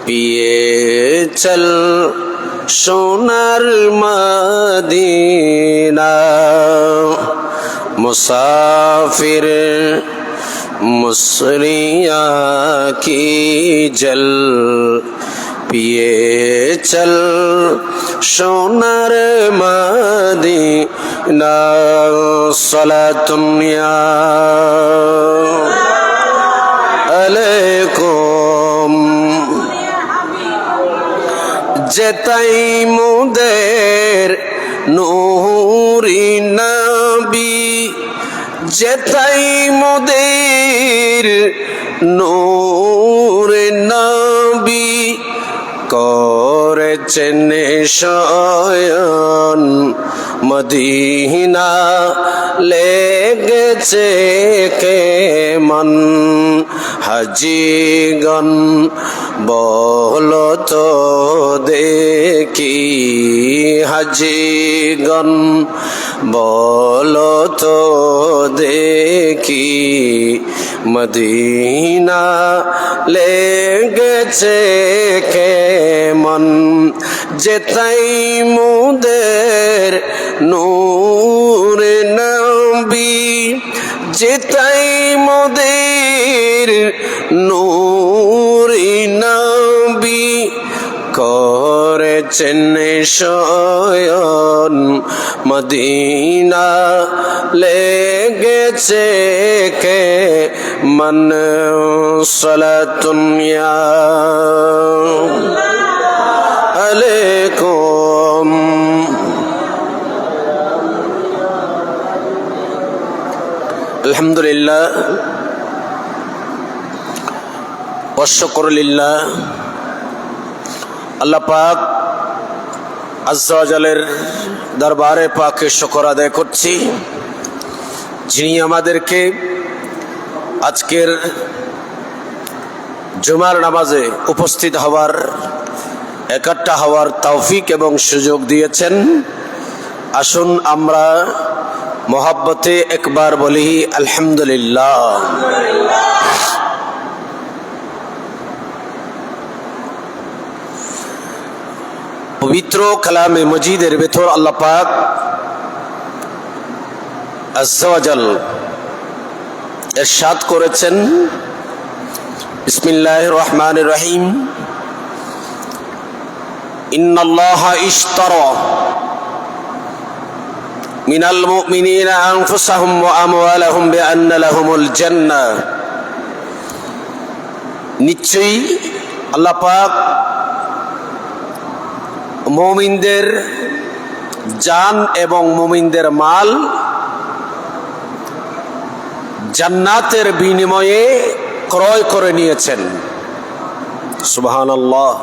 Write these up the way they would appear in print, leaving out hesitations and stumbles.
পিয়ে চল সোনার মদিনা মুসাফির মুসরিয়া কি জল পিয়ে চল সোনার মদিনা সালাতুন ইয়া আলাইকুম যেতাই মুদের নূরি নবী যেতাই মুদের নূরে নবী করেছেন শয়ন মদিনা লেগেছে কেমন হাজিগণ বলো তো দেখি হাজিগণ বলো তো দেখি মদিনা লেগেছে কেমন যেতাই মুদের নূরে নবী যেতাই মুদের নূরে নবী করেছেন শয়ন মদিনা লেগেছে কে মন সালাতুন ইয়া আলাইকুম আলহামদুলিল্লাহ ওয়া শুকরু লিল্লাহ। আল্লাহ পাক আজ্জা ওয়া জালের দরবারে পাকে শুকর আদায় করছি, যিনি আমাদেরকে আজকের জুমার নামাজে উপস্থিত হওয়ার একাট্টা হওয়ার তৌফিক এবং সুযোগ দিয়েছেন। আসুন আমরা মোহাব্বতে একবার বলি আলহামদুলিল্লাহ। পবিত্র কালামে মজিদের ভেতর আল্লাহ পাক আজ্জা ওয়া জাল ইরশাদ করেছেন, বিসমিল্লাহির রহমানির রহিম, ইন্নাল্লাহা ইশতারা মিনাল মুমিনিনা আনফুসাহুম ওয়া আমওয়ালাহুম বিআন্না লাহুমুল জান্নাহ। নিশ্চয়ই আল্লাহ পাক মুমিনদের জান এবং মুমিনদের মাল জান্নাতের বিনিময়ে ক্রয় করে নিয়েছেন। সুবহানাল্লাহ।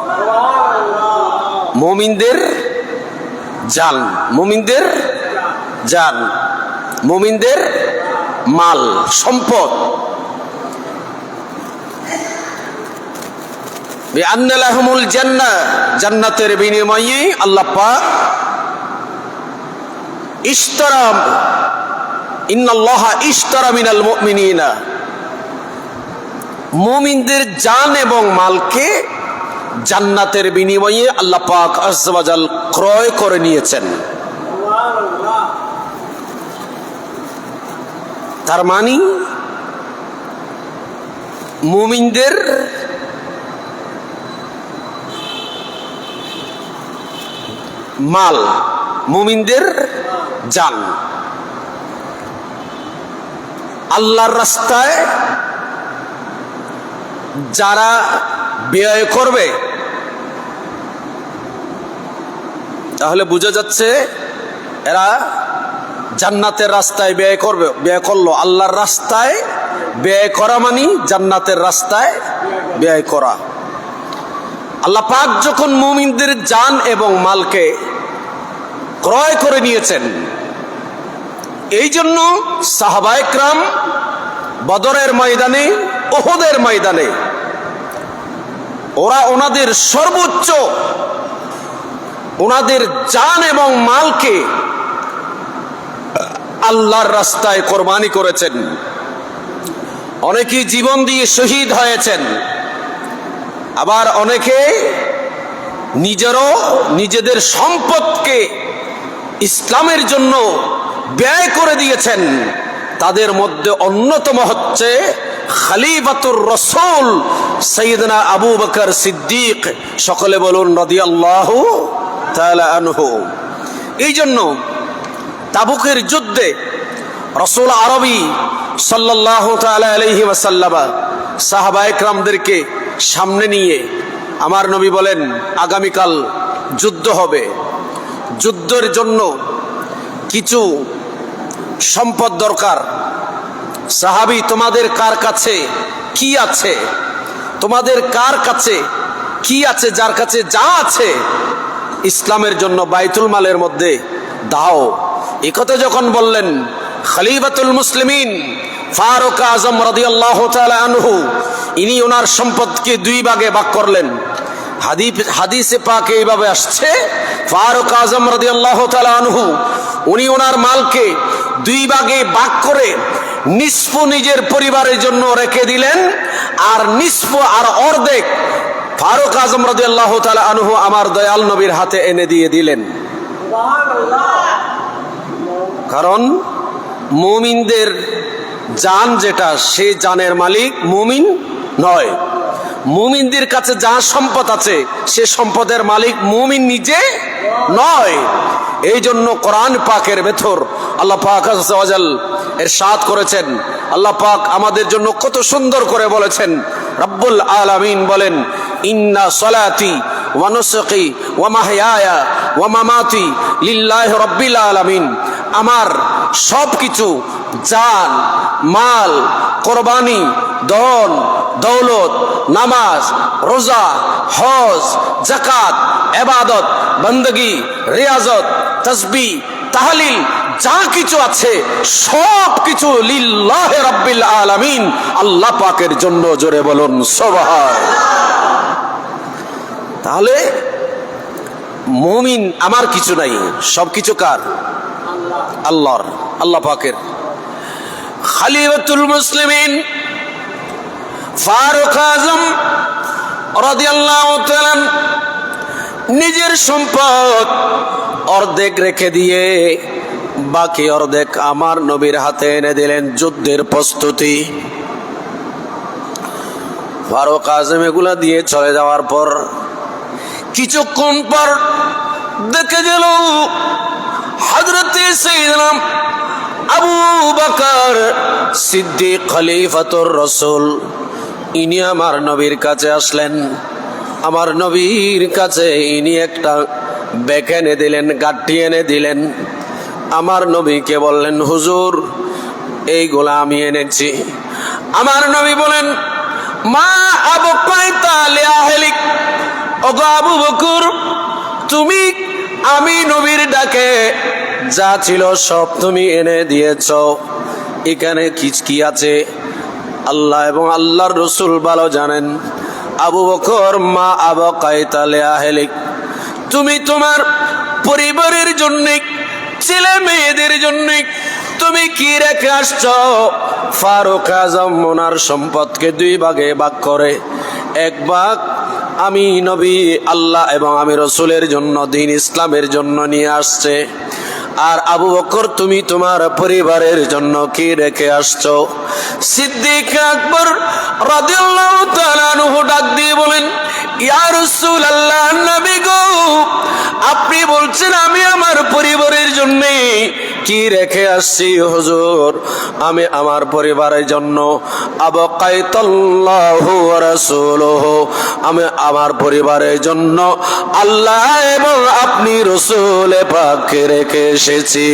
মুমিনদের জান, মুমিনদের জান, মুমিনদের মাল সম্পদ বিআন্না লাহুমুল জান্নাহ, জান্নাতের বিনিময়ে আল্লাহ পাক ইশতারা, ইন্নাল্লাহা ইশতারা মিনাল মুমিনিনা, মুমিনদের জান এবং মালকে জান্নাতের বিনিময়ে আল্লাহ পাক আজ্জা ওয়া জাল ক্রয় করে নিয়েছেন। তার মানে মুমিনদের মাল, মুমিনদের জান আল্লাহর রাস্তায় যারা ব্যয় করবে, তাহলে বোঝা যাচ্ছে এরা জান্নাতের রাস্তায় ব্যয় করবে, ব্যয় করলো। আল্লাহর রাস্তায় ব্যয় করা মানে জান্নাতের রাস্তায় ব্যয় করা। আল্লাহ পাক যখন মুমিনদের জান এবং মালকে ক্রয় করে নিয়েছেন, এই জন্য সাহাবায়ে কেরাম বদরের ময়দানে, উহুদের ময়দানে ওরা ওনাদের সর্বোচ্চ, ওনাদের জান এবং মালকে আল্লাহর রাস্তায় কোরবানি করেছেন। অনেকেই জীবন দিয়ে শহীদ হয়েছেন, আবার অনেকে নিজেদের সম্পদকে ইসলামের জন্য ব্যয় করে দিয়েছেন। তাদের মধ্যে অন্যতম হচ্ছে খলিফাতুর রাসূল সাইয়েদনা আবু বকর সিদ্দিক, সকলে বলুন রাদিয়াল্লাহু তাআলা আনহু। এই জন্য তাবুকের যুদ্ধে রাসূল আরবি সাল্লাল্লাহু তাআলা আলাইহি ওয়াসাল্লাম সাহাবায়ে কেরামদেরকে সামনে নিয়ে আমার নবী বলেন, আগামীকাল যুদ্ধ হবে, যুদ্ধের জন্য কিছু সম্পদ দরকার। সাহাবী, তোমাদের কার কাছে কি আছে? তোমাদের কার কাছে কি আছে? যার কাছে যা আছে ইসলামের জন্য বাইতুল মালের মধ্যে দাও। এই কথা যখন বললেন, খলিফাতুল মুসলিমিন ফারুক আজম রাদিয়াল্লাহু তাআলা আনহু, ইনি ওনার সম্পদকে দুই ভাগে ভাগ করলেন। হাদিসে পাকে এইভাবে আসছে, ফারুক আজম রাদিয়াল্লাহু তাআলা আনহু উনি ওনার মালকে দুই ভাগে ভাগ করে নিসফ নিজের পরিবারের জন্য রেখে দিলেন, আর নিসফ আর অর্ধেক ফারুক আজম রাদিয়াল্লাহু তাআলা আনহু আমার দয়াল নবীর হাতে এনে দিয়ে দিলেন। কারণ মুমিনদের জান যেটা, সে জানের মালিক মুমিন নয়। মুমিনদের কাছে যা সম্পদ আছে সে সম্পদের মালিক মুমিন নিজে নয়। এই জন্য কোরআন পাকের ভেতর আল্লাহ পাক আযজা ওয়া জাল ইরশাদ করেছেন। আল্লাহ পাক আমাদের জন্য কত সুন্দর করে বলেছেন। রব্বুল আলামিন বলেন, ইন্না সলাতি ওয়া নুসুকি ওয়া মাহইয়ায়া ওয়া মামাতি লিল্লাহি রাব্বিল আলামিন। আমার সব কিছু, জান, মাল, কোরবানি, ধন দৌলত, নামাজ, রোজা, হজ, যাকাত, ইবাদত, বندگی, রিয়াজত, তাসবিহ, তাহলিল, যা কিছু আছে সব কিছু লিল্লাহি রাব্বিল আলামিন, আল্লাহ পাকের জন্য। জোরে বলুন সুবহান। তাহলে মুমিন আমার কিছু নাই, সবকিছু কার? আল্লাহর, আল্লাহ পাকের। খলিফাতুল মুসলিমিন ফারুক আজম রাদিয়াল্লাহু তাআলা নিজের সম্পদ অর্ধেক রেখে দিয়ে বাকি অর্ধেক আমার নবীর হাতে এনে দিলেন। যুদ্ধের প্রস্তুতি। ফারুক আজম এগুলা দিয়ে চলে যাওয়ার পর কিছুক্ষণ পর দেখে গেল হযরতে সাইয়েদনা আবু বকর সিদ্দিক খলিফাতুর রাসূল, ইনি আমার নবীর কাছে আসলেন। আমার নবীর কাছে ইনি একটা ব্যাগ এনে দিলেন, গাঠি এনে দিলেন। আমার নবীকে বললেন, হুজুর এইগুলা আমি এনেছি। আমার নবী বলেন, মা আবকাইতা লিআহলিক, ওগো আবু বকর, তুমি আমি নবীর ডাকে যা ছিল সব তুমি এনে দিয়েছ। এখানে কি আছে আল্লাহ এবং আল্লাহর রাসূল ভালো জানেন। আবু বকর, মা আবকাইতা লিআহলিক, তুমি তোমার পরিবারের জন্য, ছেলে মেয়েদের জন্য তুমি কি রেখে আসছো? ফারুক আজম ওনার সম্পদকে দুই ভাগে ভাগ করে এক ভাগ আমি নবী, আল্লাহ এবং আমি রাসূলের জন্য, দ্বীন ইসলামের জন্য নিয়ে আসছে। আর আবু বকর, তুমি তোমার পরিবারের জন্য কি রেখে আসছো? সিদ্দিক আকবর রাদিয়াল্লাহু তাআলা আনহু ডাক দিয়ে বলেন, ইয়া রাসূলুল্লাহ, নবী গো, আপনি বলছেন আমি আমার পরিবারের জন্য কি রেখে আসছি? হুজুর, আমি আমার পরিবারের জন্য আবকাইতাল্লাহু ওয়া রাসূলুহু, আমি আমার পরিবারের জন্য আল্লাহ এবং আপনি রাসূল পাককে রেখে এসেছি।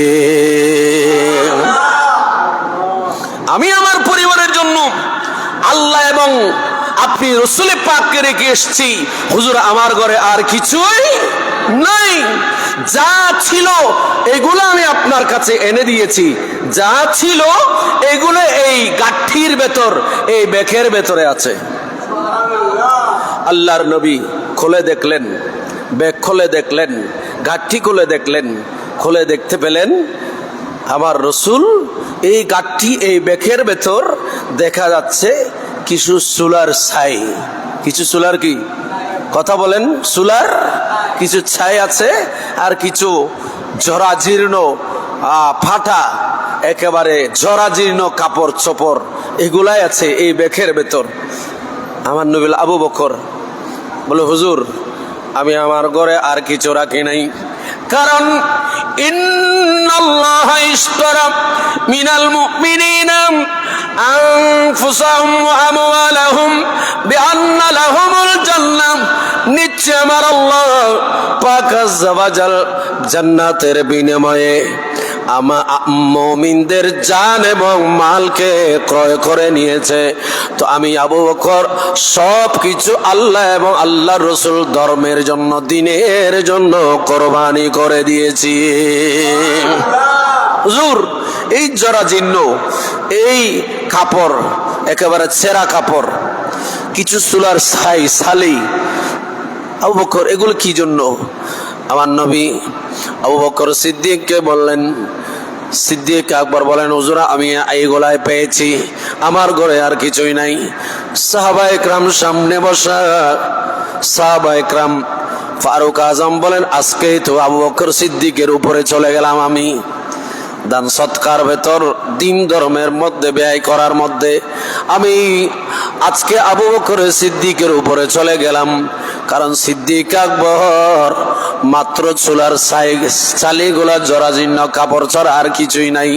আমি আমার পরিবারের জন্য আল্লাহ এবং আপনি রাসূল পাককে রেখে এসেছি। হুজুর, আমার ঘরে আর কিছুই নাই, যা ছিল এগুলো আমি আপনার কাছে এনে দিয়েছি। যা ছিল এগুলো এই গাঠির ভেতর, এই ব্যাগের ভেতরে আছে। আল্লাহর নবী খুলে দেখলেন, ব্যাগ খুলে দেখলেন, গাঠি খুলে দেখলেন, খুলে দেখতে পেলেন আমার রাসূল এই গাঠি, এই ব্যাগের ভেতর দেখা যাচ্ছে কিছু সোলার ছাই। কিছু চুলার কি কথা বলেন, চুলার কিছু ছাই আছে, আর কিছু জরাজীর্ণ ফাটা একেবারে জরাজীর্ণ কাপড় চোপড় এগুলাই আছে এই বেখের ভেতর। আমার নবী আবু বকর বলে, হুজুর আমি আমার ঘরে আর কিছু রাখি নাই, কারণ ইন্নাল্লাহা ইশতারা মিনাল মুমিনিনা আনফুসাহুম ওয়া আমওয়ালাহুম বিআন্না লাহুমুল জান্নাহ, নিশ্চয় আমার আল্লাহ পাক আযজা ওয়া জাল জান্নাতের বিনিময়ে মুমিনদের জান এবং মালকে ক্রয় করে নিয়েছে। তো আমি আবু বকর সব কিছু আল্লাহ এবং আল্লাহর রাসূল ধর্মের জন্য, দ্বীনের জন্য কোরবানি করে দিয়েছি। হুজুর এই জরাজীর্ণ এই কাপড়, একেবারে ছেঁড়া কাপড়, কিছু চুলার ছাই ছালি, আবু বকর এগুলো কি জন্য? আমার নবী আবু বকর সিদ্দিককে বললেন, সিদ্দিক আকবর বলেন, হুজুর আমি এইগুলাই পেয়েছি, আমার ঘরে আর কিছুই নাই। সাহাবা একরাম সামনে বসা, সাহাবা একরাম ফারুক আজম বলেন, আজকে তো আবু বকর সিদ্দিকের উপরে চলে গেলাম আমি, দান সৎকার ভেতর দিন ধর্মের মধ্যে ব্যয় করার মধ্যে আমি আজকে আবু বকর সিদ্দিকের উপরে চলে গেলাম। কারণ সিদ্দিক আকবর মাত্র চুলার চালিগুলা জরাজীর্ণ কাপড় ছাড়া আর কিছুই নাই।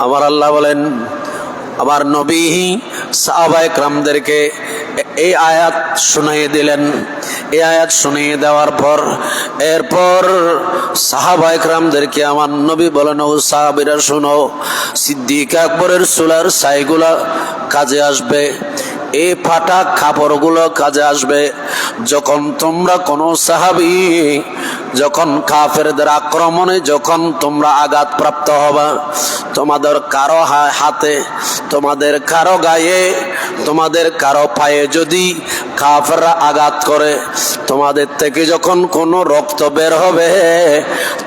আমার আল্লাহ বলেন, আমার নবী সাহাবা একরামদেরকে এই আয়াত শুনিয়ে দিলেন। এই আয়াত শুনিয়ে দেওয়ার পর এরপর সাহাবা একরামদেরকে আমার নবী বলেন, ও সাহাবীরা শুনো, সিদ্দিক আকবরের চুলার ছাইগুলা কাজে আসবে, এই ফাটা কাপড়গুলো কাজে আসবে যখন তোমরা কোন সাহাবী যখন কাফেরদের আক্রমণে যখন তোমরা আঘাত প্রাপ্ত হবা, তোমাদের কারো হাতে, তোমাদের কারো গায়ে, তোমাদের কারো পায়ে যদি কাফেররা আঘাত করে, তোমাদের থেকে যখন কোনো রক্ত বের হবে,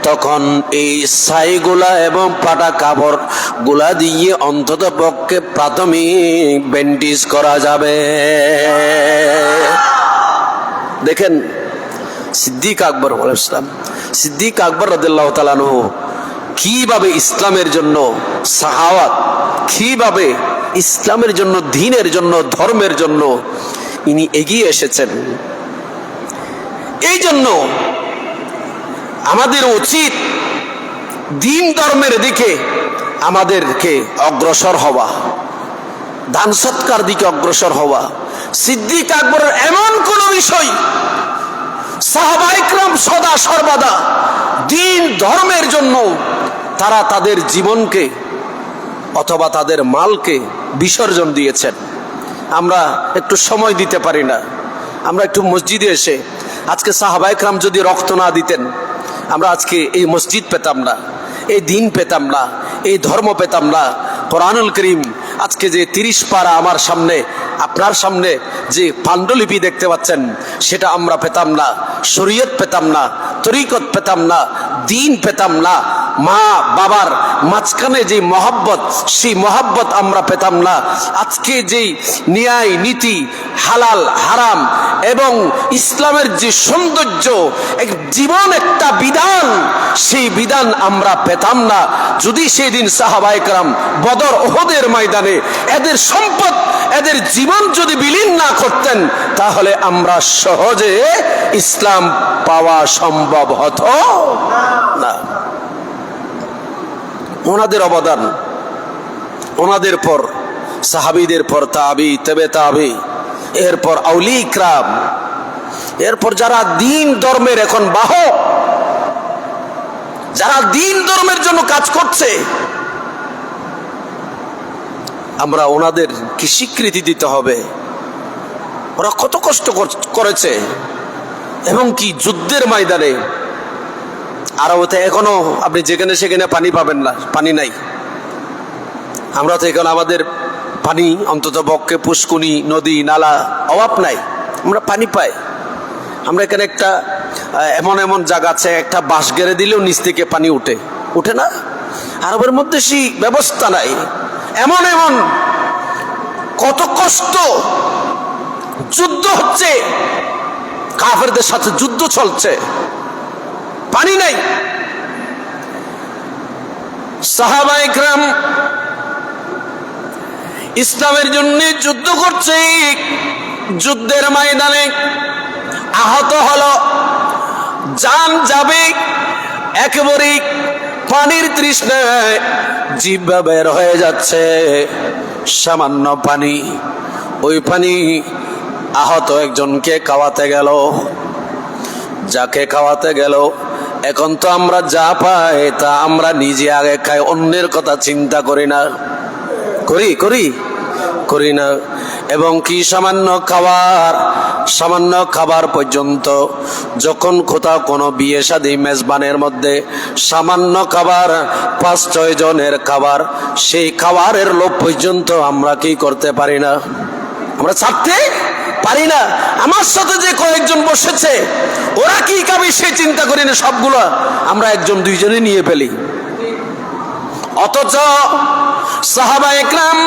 তখন এই ছাইগুলা এবং পাটা কাপড় গুলা দিয়ে অন্তত পক্ষে প্রাথমিক ব্যান্ডেজ করা যাবে। দেখেন সিদ্দিক আকবর বলেছিলাম, সিদ্দিক আকবর রাদিয়াল্লাহু তাআলা আনহু কিভাবে ইসলামের জন্য, সাহাওয়াত কিভাবে ইসলামের জন্য, দ্বীনের জন্য, ধর্মের জন্য ইনি এগিয়ে এসেছেন। এই জন্য আমাদের উচিত দ্বীন ধর্মের দিকে আমাদেরকে অগ্রসর হওয়া, দান সৎকার দিকে অগ্রসর হওয়া। সিদ্দিক আকবরের এমন কোন বিষয় সাহাবা ইকরাম সদা সর্বদা দ্বীন ধর্মের জন্য তারা তাদের জীবনকে অথবা তাদের মালকে বিসর্জন দিয়েছেন। আমরা একটু সময় দিতে পারি না। আমরা একটু মসজিদে এসে, আজকে সাহাবা ইকরাম যদি রক্ত না দিতেন, আমরা আজকে এই মসজিদ পেতাম না, এই দ্বীন পেতাম না, এই ধর্ম পেতাম না। কোরআনুল কারীম আজকে যে 30 পারা আমার সামনে, আপনার সামনে যে পাণ্ডুলিপি দেখতে পাচ্ছেন, সেটা আমরা পেতাম না, শরীয়ত পেতাম না, তরিকত পেতাম না, দ্বীন পেতাম না, মা বাবার মাঝখানে যে মহব্বত, সেই মহব্বত আমরা পেতাম না। আজকে যেই ন্যায় নীতি, হালাল হারাম এবং ইসলামের যে সৌন্দর্য, এক জীবন একটা বিধান, সেই বিধান আমরা পেতাম না যদি সেই দিন সাহাবায়ে কেরাম বদর উহুদের ময়দানে এদের সম্পদ, এদের জীবন যদি বিলীন না করতেন, তাহলে আমরা সহজে ইসলাম পাওয়া সম্ভব হতো না। ওনাদের অবদান, ওনাদের পর সাহাবীদের পর তাবি, তবে তাবি, এরপর আউলি ইকরাম, এরপর যারা দ্বীন ধর্মের এখন বাহক, যারা দ্বীন ধর্মের জন্য কাজ করছে, আমরা ওনাদের কি স্বীকৃতি দিতে হবে। ওরা কত কষ্ট করেছে এবং কি যুদ্ধের ময়দানে। আরবতে এখনো আপনি যেখানে সেখানে পানি পাবেন না, পানি নাই। আমরা তো এখানে আমাদের পানি অন্তত পক্ষে পুষ্কুনি, নদী, নালা অভাব নাই, আমরা পানি পাই। আমরা এখানে একটা এমন এমন জায়গা আছে, একটা বাঁশ গেড়ে দিলেও নিচ থেকে পানি উঠে না। আরবের মধ্যে সেই ব্যবস্থা নাই। এমন এমন কত কষ্ট যুদ্ধ হচ্ছে, কাফেরদের সাথে যুদ্ধ চলছে, পানি নাই। সাহাবায়ে কেরাম ইসলামের জন্য যুদ্ধ করছে, যুদ্ধের ময়দানে আহত হলো, জান যাবে, একেবারে পানির তৃষ্ণায় জিহ্বা বের হয়ে যাচ্ছে, সামান্য পানি। ওই পানি আহত একজনকে খাওয়াতে গেল। যাকে খাওয়াতে গেল, এখন তো আমরা যা পাই তা আমরা নিজে আগে খাই, অন্যের কথা চিন্তা করি না, করি না। এবং কি সামান্য খাবার পর্যন্ত, যখন কোথাও কোনো বিয়ে শাদী মেজবানের মধ্যে সামান্য খাবার, 5-6 জনের খাবার, সেই খাবারের লোভ পর্যন্ত আমরা কি করতে পারি না, আমরা ছাড়তে পারি না। আমার সাথে যে কয়েকজন বসেছে ওরা কি খাবে সে চিন্তা করি না, সবগুলো আমরা 1-2 নিয়ে ফেলি। অথচ সাহাবায়ে কেরাম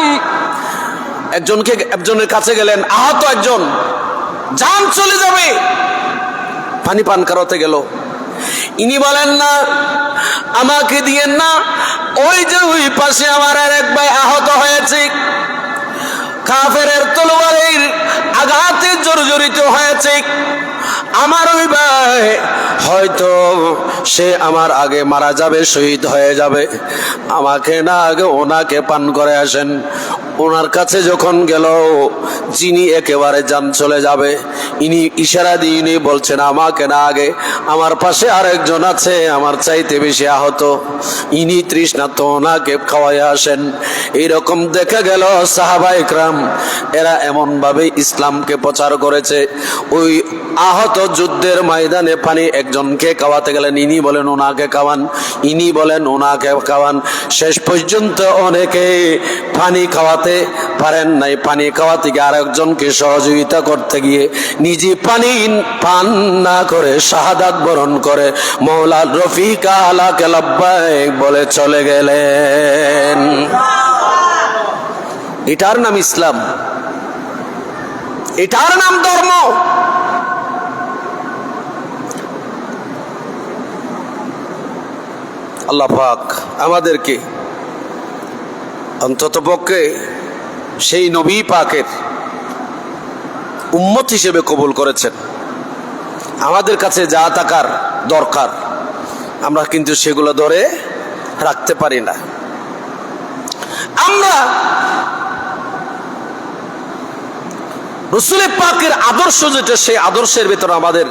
একজনের কাছে গেলেন, আহত একজন, জান চলে যাবে, পানি পান করাতে গেল। ইনি বলেন না আমাকে দিয়েন না, ওই যে ওই পাশে আমার আরেক ভাই আহত হয়েছে, কাফেরের তলোয়ারের আঘাতে জর্জরিত হয়েছে, আমার ওই ভাই হয়তো সে আমার আগে মারা যাবে, শহীদ হয়ে যাবে, আমাকে না আগে ওনাকে পান করে আসেন। ওনার কাছে যখন গেল, যিনি একেবারে জান চলে যাবে, ইনি ইশারা দিয়ে ইনি বলছেন আমাকে না আগে, আমার পাশে আরেকজন আছে আমার চাইতে বেশি আহত, ইনি তৃষ্ণার্ত, ওনাকে খাওয়াই আসেন। এইরকম দেখা গেল সাহাবায়ে কেরাম এরা এমন ভাবে ইসলামকে প্রচার করেছে। ওই আহত যুদ্ধের ময়দানে পানি একজনকে খাওয়াতে গেলেন, ইনি বলেন ওনাকে খাওয়ান, ইনি বলেন ওনাকে খাওয়ান। শেষ পর্যন্ত অনেকে পানি খাওয়াতে পারেন নাই, পানি খাওয়াতে গিয়ে আরেকজনকে সহযোগিতা করতে গিয়ে নিজে পানি পান না করে শাহাদাত বরণ করে মওলা রফিক আলা লাব্বাইক বলে চলে গেলেন। এটার নাম ইসলাম, এটার নাম ধর্ম। আল্লাহ পাক আমাদেরকে অন্ততপক্ষে সেই নবী পাকের উম্মত হিসেবে কবুল করেছেন। আমাদের কাছে যা থাকার দরকার আমরা কিন্তু সেগুলো ধরে রাখতে পারি না। আমরা রাসূল পাকের আদর্শ যেটা, সেই আদর্শের ভেতর আমাদের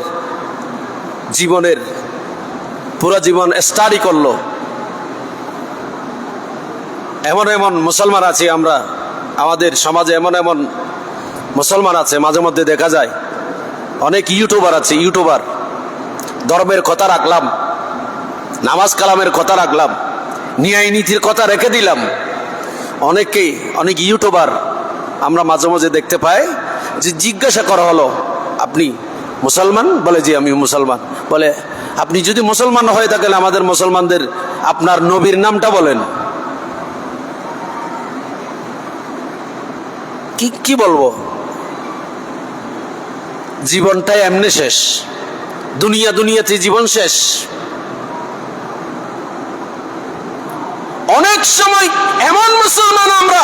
জীবনের পুরো জীবন স্টাডি করলো। এমন এমন মুসলমান আছি আমরা, আমাদের সমাজে এমন এমন মুসলমান আছে, মাঝে মধ্যে দেখা যায় অনেক ইউটিউবার আছে, ইউটিউবার ধর্মের কথা রাখলাম, নামাজ কালামের কথা রাখলাম, ন্যায় নীতির কথা রেখে দিলাম। অনেক ইউটিউবার আমরা মাঝে মাঝে দেখতে পাই যে জিজ্ঞাসা করা হলো আপনি মুসলমান? বলে জি আমি মুসলমান। বলে আপনি যদি মুসলমান হয়ে থাকেন আমাদের মুসলমানদের আপনার নবীর নামটা বলেন। কি বলবো, জীবনটাই এমনি শেষ, দুনিয়াতে জীবন শেষ। অনেক সময় এমন মুসলমান আমরা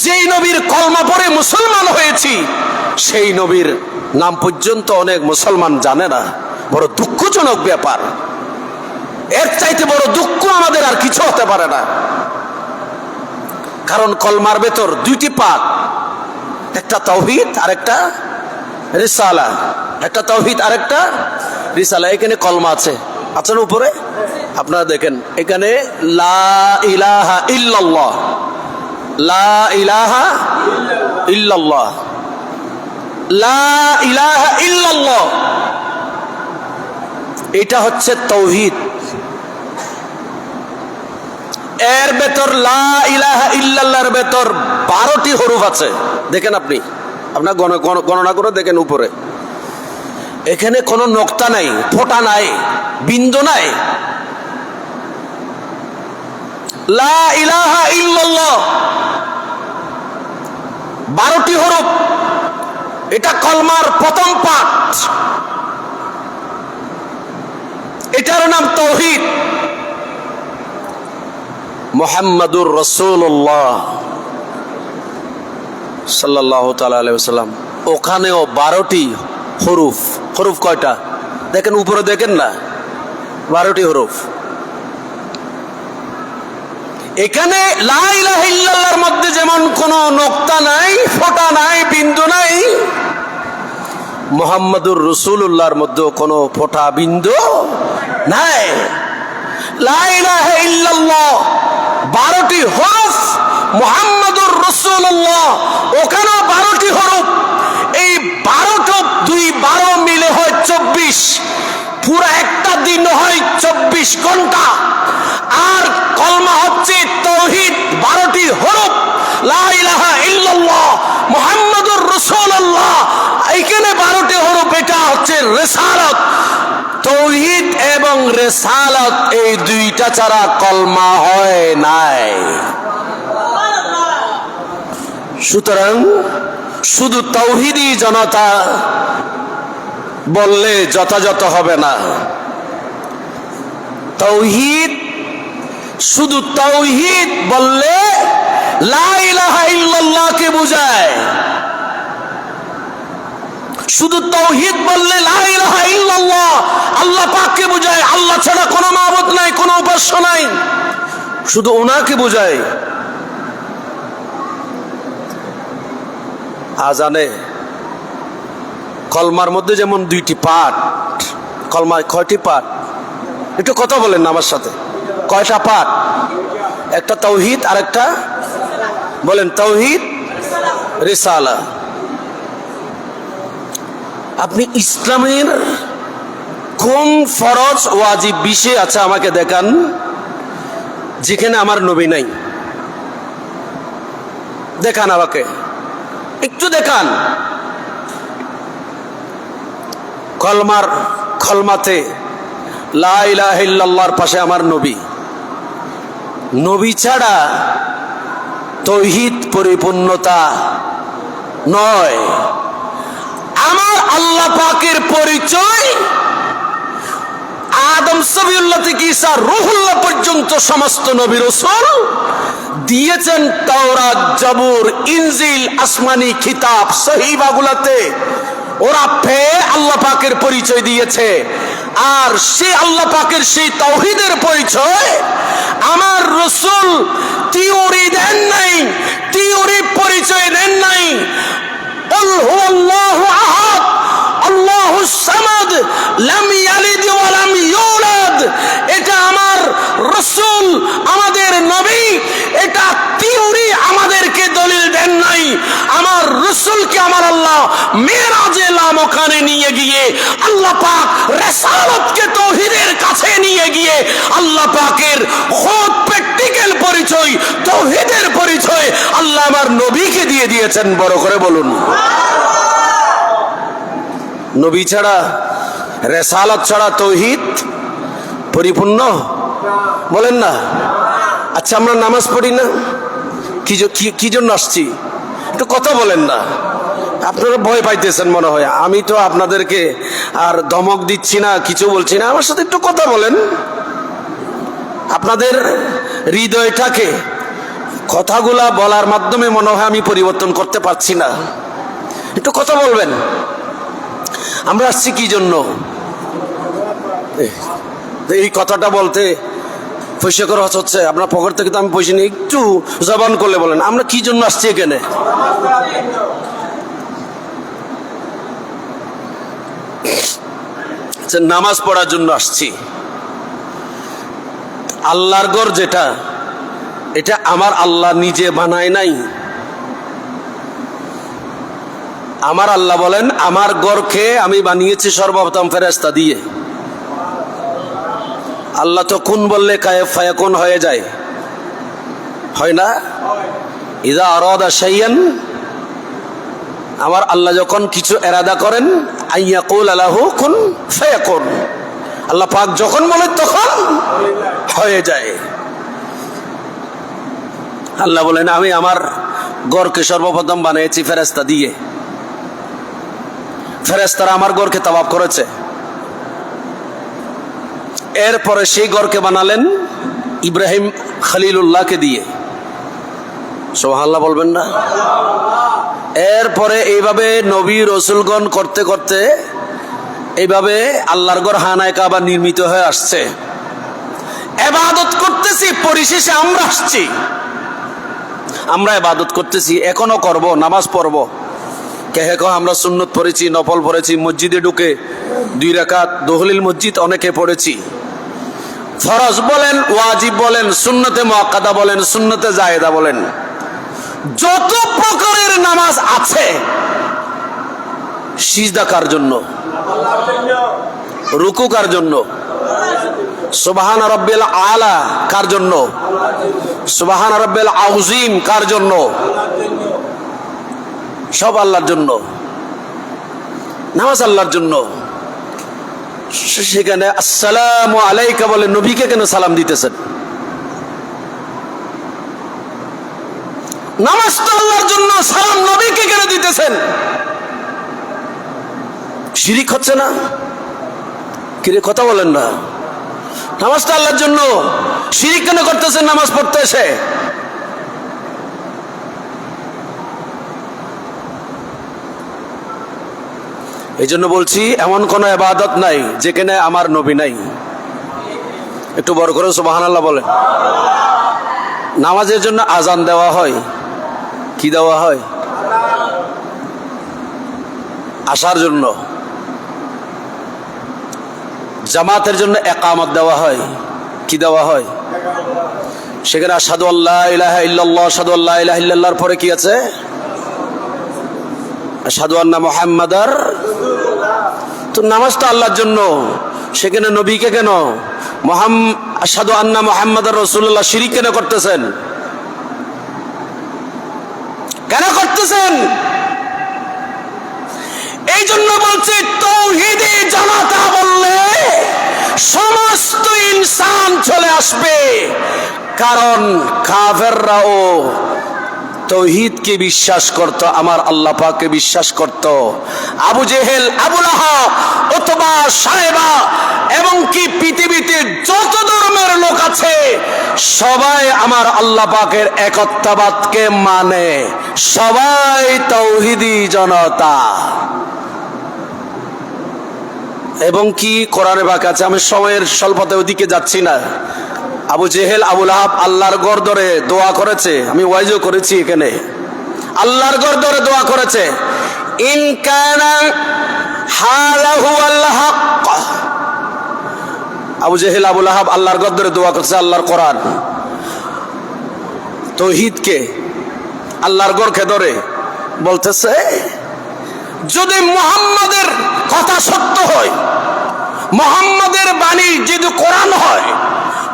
যেই নবীর কলমা পড়ে মুসলমান হয়েছি, সেই নবীর নাম পর্যন্ত অনেক মুসলমান জানে না। বড় দুঃখজনক ব্যাপার। এর চাইতে বড় দুঃখ আমাদের আর কিছু হতে পারে না। কারণ কলমার ভেতর 2টি পাঠ, একটা তাওহীদ আর একটা রিসালা, একটা তাওহীদ আর একটা রিসালা। এখানে কলমা আছে, আছেন উপরে আপনারা দেখেন, এখানে লা ইলাহা ইল্লাল্লাহ, লা ইলাহা ইল্লাল্লাহ, লা ইলাহা ইল্লাল্লাহ, এটা হচ্ছে তাওহীদ। এর ভেতর লা ইলাহা ইল্লাল্লাহর ভেতর 12টি হরফ আছে। দেখেন আপনি, আপনার গণনা করে দেখেন উপরে, এখানে কোনো নক্তা নাই, ফোঁটা নাই, বিন্দু নাই। লা ইলাহা ইল্লাল্লাহ 12টি হরফ। এটা কলমার প্রথম পাঠ, এটার নাম তাওহীদ। মুহাম্মাদুর রাসূলুল্লাহ সাল্লাল্লাহু তাআলা আলাইহি ওয়াসাল্লাম, ওখানেও 12টি হরফ। হরফ কয়টা দেখেন, উপরে দেখেন না, 12টি হরফ। এখানে লা ইলাহা ইল্লাল্লাহর মধ্যে যেমন কোনো নোক্তা নাই, ফোঁটা নাই, বিন্দু নাই, মুহাম্মাদুর রাসূলুল্লাহর মধ্যে কোনো ফোঁটা বিন্দু নাই। লা ইলাহা ইল্লাল্লাহ 12টি হরফ, মুহাম্মাদুর রাসূলুল্লাহ ওখানেও 12টি হরফ। এই 12টা 2 মিলে হয় 24, পুরো একটা দিন হয় 24 ঘন্টা। আর কলমা হচ্ছে তাওহীদ, 12টি হরফ, লা ইলাহা ইল্লাল্লাহ মুহাম্মাদুর রাসূলুল্লাহ, এইখানে 12টি হরফ। এটা হচ্ছে রিসালাত। তাওহীদ এবং রিসালাত এই দুইটা ছাড়া কলমা হয় নাই। সুতরাং শুধু তাওহীদি জনতা বললে যথাযথ হবে না। তাওহীদ, শুধু তাওহীদ বললে লা ইলাহা ইল্লাল্লাহকে বোঝায়। শুধু তাওহীদ বললে লা ইলাহা ইল্লাল্লাহ আল্লাহ পাককে বোঝায়। আল্লাহ ছাড়া কোনো মাবুদ নাই, কোনো উপাস্য নাই, শুধু ওনাকে বোঝায়। আজানে কলমার মধ্যে যেমন 2টি পাঠ, কলমায় কয়টি পাঠ? একটু কথা বলেন না আমার সাথে, কয়টা পাঠ? একটা তাওহীদ আর একটা বলেন তাওহীদ রিসালা। আপনি ইসলামের কোন ফরজ ওয়াজিব বিষয় আছে আমাকে দেখান যেখানে আমার নবী নাই। দেখান আমাকে, একটু দেখান। কলমাতে লা ইলাহা ইল্লাল্লাহর পাশে আমার নবী। নবী ছাড়া তাওহীদ পরিপূর্ণতা নয়। আমার আল্লাহ পাকের পরিচয় আদম সফিউল্লাহ থেকে ঈসা রূহুল্লাহ পর্যন্ত সমস্ত নবী রাসূল দিয়েছেন। তাওরাত, জবুর, ইনজিল, আসমানি কিতাব, সহিফাগুলোতে ওরা পেয়ে আল্লাহ পাকের পরিচয় দিয়েছে। আর সেই আল্লাহ পাকের সেই তাওহীদের পরিচয় আমার রাসূল থিওরি দেন নাই, থিওরি পরিচয় দেন নাই। কুল হুয়াল্লাহু আহাদ আল্লাহুস সামাদ লাম ইয়ালিদ ওয়া লাম ইউলাদ, এটা আমার রাসূল, আমাদের নবী, এটা থিওরি আমাদেরকে দলিল দেন নাই। আমার রাসূলকে আমার আল্লাহ মেরাজে লামকানে নিয়ে গিয়ে আল্লাহ পাক রিসালাতকে তাওহীদের কাছে নিয়ে গিয়ে আল্লাহ পাকের খুদ প্র্যাকটিক্যাল পরিচয়, তাওহীদের পরিচয় আল্লাহ আমার নবীকে দিয়ে দিয়েছেন। বড় করে বলুন। নবী ছাড়া, রিসালাত ছাড়া তাওহীদ পরিপূর্ণ বলেন না? আচ্ছা, আমরা নামাজ পড়ি না, কি জন্য আসছি? একটু কথা বলেন না। আপনারা ভয় পাইতেছেন মনে হয়। আমি তো আপনাদেরকে আর ধমক দিচ্ছি না, কিছু বলছি না। আমার সাথে একটু কথা বলেন। আপনাদের হৃদয়টাকে কথাগুলা বলার মাধ্যমে মনে হয় আমি পরিবর্তন করতে পারছি না। একটু কথা বলবেন। আমরা আসছি কি জন্য? এই কথাটা বলতে পয়সা খরচ হচ্ছে, আপনার পকেট থেকে তো আমি পয়সা নিয়ে একটু জবান করলে বলেন আমরা কি জন্য আসছি এখানে? নামাজ পড়ার জন্য আসছি। আল্লাহর ঘর যেটা, এটা আমার আল্লাহ নিজে বানায় নাই। আমার আল্লাহ বলেন আমার ঘরকে আমি বানিয়েছি সর্বপ্রথম ফেরেশতা দিয়ে। আল্লাহ তো কুন বললে কায়েফ ফায়াকুন হয়ে যায়, হয় না? ইযা আরাদা শাইআন, আমার আল্লাহ যখন কিছু এরাদা করেন আইয়াকুল লাহু কুন ফায়াকুন, আল্লাহ পাক যখন বলে তখন হয়ে যায়। আল্লাহ বলেন আমি আমার ঘরকে সর্বপ্রথম বানিয়েছি ফেরেশতা দিয়ে। ফেরেশতারা আমার ঘরকে তাওয়াফ করেছে। এরপরে সেই ঘরকে বানালেন ইব্রাহিম খলিলুল্লাহকে দিয়ে। সুবহানাল্লাহ বলবেন না? এরপরে এইভাবে নবী রসুলগণ করতে করতে এইভাবে আল্লাহর ঘর হানায়ে কাবা নির্মিত হয়ে আসছে। ইবাদত করতেছি, পরিশেষে আমরা আসছি, আমরা ইবাদত করতেছি, এখনো করব, নামাজ পড়ব। কে আমরা সুন্নত পড়েছি, নফল পড়েছি, মসজিদে ঢুকে 2 রাকাত দোহলিল মসজিদ অনেকে পড়েছি। ফরজ বলেন, ওয়াজিব বলেন, সুন্নতে মুআক্কাদা বলেন, সুন্নতে জায়েদা বলেন, যত প্রকারের নামাজ আছে সিজদা কার জন্য? রুকু কার জন্য? সুবহান রাব্বিল আলা কার জন্য? সুবহান রাব্বিল আযীম কার জন্য? সব আল্লাহর জন্য। নামাজ আল্লাহর জন্য। সেখানে আসসালামু আলাইকা বলে নবীকে কেন সালাম দিতেছেন? নামাজ তো আল্লাহর জন্য, সালাম নবীকে কেন দিতেছেন? শিরিক হচ্ছে না? কিরে কথা বলেন না? নামাজটা আল্লাহর জন্য, শিরিক কেন করতেছেন নামাজ পড়তে এসে? এই জন্য বলছি এমন কোন ইবাদত নাই যেখানে আমার নবী নাই। একটু বড় করে সুবহানাল্লাহ বলেন। নামাজের জন্য আজান দেওয়া হয়, কি দেওয়া হয়? আসার জন্য। জামাতের জন্য ইকামত দেওয়া হয়, কি দেওয়া হয়? সেখানে আশহাদু আল্লা ইলাহা ইল্লাল্লাহ, আশহাদু আল্লা ইলাহা ইল্লাল্লাহর পরে কি আছে? আশহাদু আন্না মুহাম্মাদার। তো নামাজটা আল্লাহর জন্য, সেখানে নবীকে কেন আশহাদু আন্না মুহাম্মাদার রাসূলুল্লাহ শিরিক কেন করতেছেন? কেন করতেছেন? এই জন্য বলছি তাওহীদি জনতা বললে সমস্ত ইনসান চলে আসবে, কারণ কাফেররাও তাওহীদকে বিশ্বাস করত, আমার আল্লাহ পাককে বিশ্বাস করত। আবু জেহেল, আবু লাহাব, উতবা, সাইবা এবং কি পৃথিবীতে যত ধর্মের লোক আছে সবাই আমার আল্লাহ পাকের একত্ববাদকে মানে, সবাই তাওহীদি জনতা। এবং কি কোরআনে পাক আছে, আমি সময়ের স্বল্পতায় ওদিকে যাচ্ছি না। আবু জেহেল, আবু লাহাব আল্লাহর ঘর ধরে দোয়া করেছে, আমি ওয়াইজও করেছি এখানে। আল্লাহর ঘর ধরে দোয়া করেছে, ইন কানা হালাহু আল হক। আবু জেহেল, আবু লাহাব আল্লাহর ঘর ধরে দোয়া করছে, আল্লাহর কোরআন তাওহীদকে আল্লাহর ঘরকে ধরে বলতেছে, যদি মুহাম্মাদের কথা সত্য হয়, মুহাম্মাদের বাণী যদি কোরআন হয়,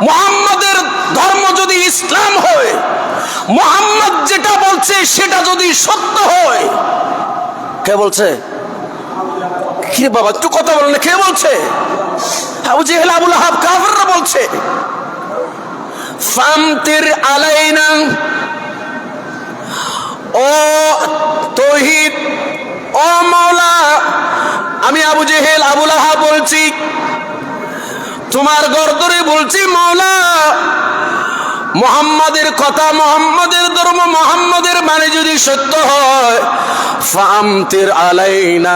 মুহাম্মাদের ধর্ম যদি ইসলাম হয়, মুহাম্মদ যেটা বলছে সেটা যদি সত্য হয়। কে বলছে? কি বাবা একটু কথা বলেন না, কে বলছে? আবু জেহেল, আবু লাহাব, কাফেররা বলছে, ফামতির আলাইনা, ও তাওহীদ, ও মাওলা, আমি আবু জেহেল, আবু লাহাব বলছি, তোমার ঘর ধরে বলছি, মাওলা মুহাম্মাদের কথা, মুহাম্মাদের ধর্ম, মুহাম্মাদের বাণী যদি সত্য হয়, ফামতির আলাইনা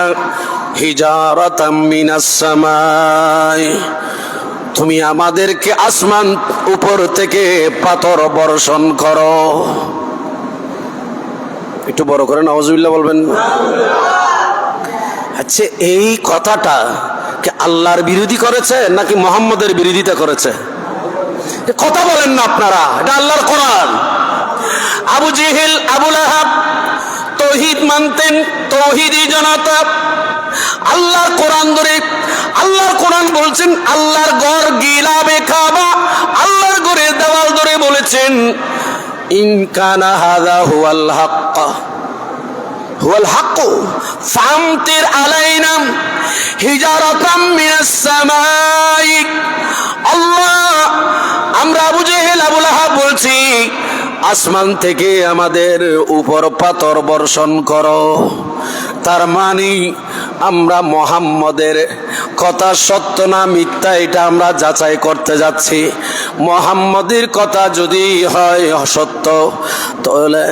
হিজারাতাম মিনাস সামাই, তুমি আমাদেরকে আসমান উপর থেকে পাথর বর্ষণ করো। একটু বড় করে নাউজুবিল্লাহ বলবেন। আচ্ছা, এই কথাটা কি আল্লাহর বিরোধী করেছে নাকি মুহাম্মাদের বিরোধিতা করেছে? কথা বলেন না আপনারা, এটা আল্লাহর কোরআন। আবু জেহেল, আবু লাহাব তাওহীদ মানতেন, তাওহীদি জনতা। আল্লাহর কোরআন ধরে, আল্লাহর কোরআন বলছেন, আল্লাহর ঘর গিলাবে কাবা, আল্লাহর ঘরের দেওয়াল ধরে বলেছেন, ইন কানা হাযা হুয়াল হক, হুয়াল হক ফামতির আলাইনা হিজারাতাম মিনাস সামাই। আল্লাহ, আমরা আবু জেহেল, আবু লাহাব বলছি, আসমান থেকে আমাদের উপর পাথর বর্ষণ করো। তার মানে আমরা মুহাম্মদের কথা সত্য না মিথ্যা এটা আমরা যাচাই করতে যাচ্ছি। মুহাম্মদের কথা যদি হয় সত্য, তাহলে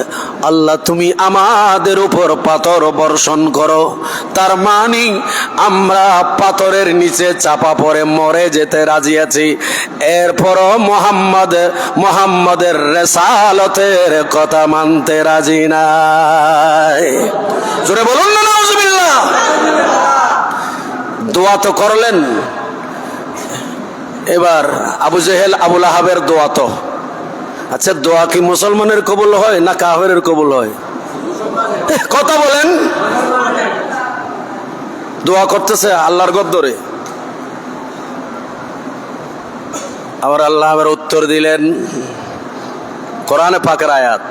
আল্লাহ তুমি আমাদের উপর পাথর বর্ষণ করো। তার মানে আমরা পাথরের নিচে চাপা পড়ে মরে যেতে রাজি আছি, এরপরও মুহাম্মদের রিসালাতের কথা মানতে রাজি নাই। জোরে বলুন না নাউজুবিল্লাহ। দোয়া তো করলেন, এবার আবু জেহেল আবু লাহাবের দোয়া তো, আচ্ছা দোয়া কি মুসলমানের কবুল হয় না কাফেরের কবুল হয়? কথা বলেন। দোয়া করতেছে আল্লাহর গদ্দরে, আবার আল্লাহ আবার উত্তর দিলেন কোরআনে পাকের আয়াত।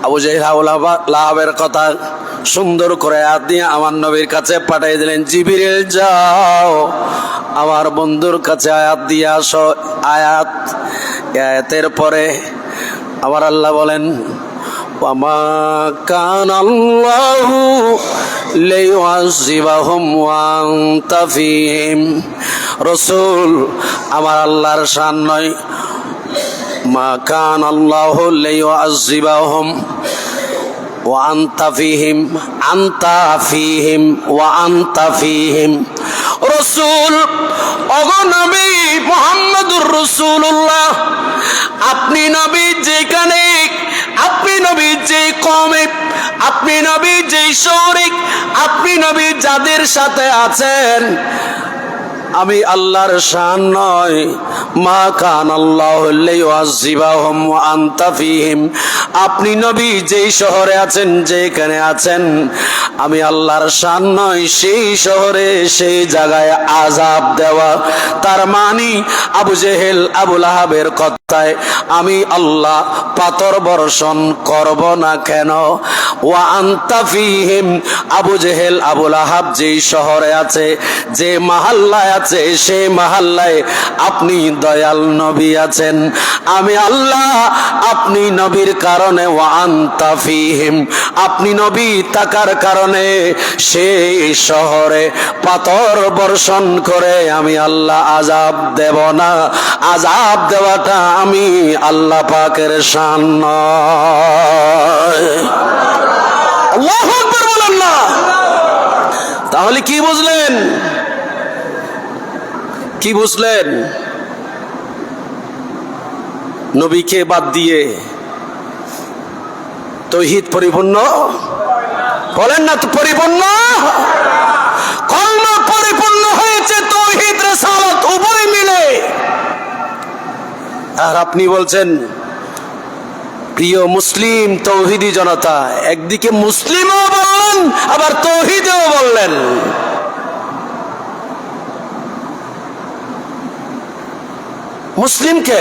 আবু জেহেল আবু লাহাবের কথা সুন্দর করে আয়াত দিয়ে আমার নবীর কাছে পাঠিয়ে দিলেন, জিবরিল যাও আমার বন্ধুর কাছে আয়াত দিয়ে আসো। আয়াতের পরে আমার আল্লাহ বলেন, ওয়ামা কানাল্লাহু লিয়ুআযিবাহুম ওয়া আনতা ফীহিম। রাসূল আমার আল্লাহর শান নয়, মা কানাল্লাহু লিয়ুআযিবাহুম ওয়া আনতা ফীহিম, আনতা ফীহিম ওয়া আনতা ফীহিম। রাসূল ওগো নবী মুহাম্মদুর রাসূলুল্লাহ, আপনি নবী যেখানে, আপনি নবী যে কওমে, আপনি নবী যে শহরে, আপনি নবী যাদের সাথে আছেন, আমি আল্লাহর শান নয়, মা কানাল্লাহু লিয়ুআযিবাহুম ওয়া আনতা ফীহিম। আপনি নবী যেই শহরে আছেন, যেখানে আছেন, আমি আল্লাহর শান নয় সেই শহরে সেই জায়গায় আযাব দেওয়া। তার মানে আবু জেহেল আবু লাহাবের কথায় আমি আল্লাহ পাথর বর্ষণ করব না কেন? ওয়া আনতা ফীহিম, আবু জেহেল আবু লাহাব যেই শহরে আছে, যে মহল্লায় আছে, সেই মহল্লায় আপনি দয়াল নবী আছেন। আমি আল্লাহ আপনি নবীর কারণে, ওয়া আনতা ফীহিম, আপনি নবী থাকার কারণে সেই শহরে পাথর বর্ষণ করে আমি আল্লাহ আযাব দেব না। আযাব দেওয়াটা আমি আল্লাহ পাকের শান নয়। আল্লাহু আকবার বলেন না। তাহলে কি বুঝলেন? কি বুঝলেন? নবীকে বাদ দিয়ে তাওহীদ পরিপূর্ণ বলেন না তো পরিপূর্ণ, কলমা পরিপূর্ণ হয়েছে তাওহীদ রিসালাত উভয় মিলে। আর আপনি বলছেন প্রিয় মুসলিম তাওহীদি জনতা, একদিকে মুসলিমও বললেন আবার তাওহীদও বললেন। মুসলিমকে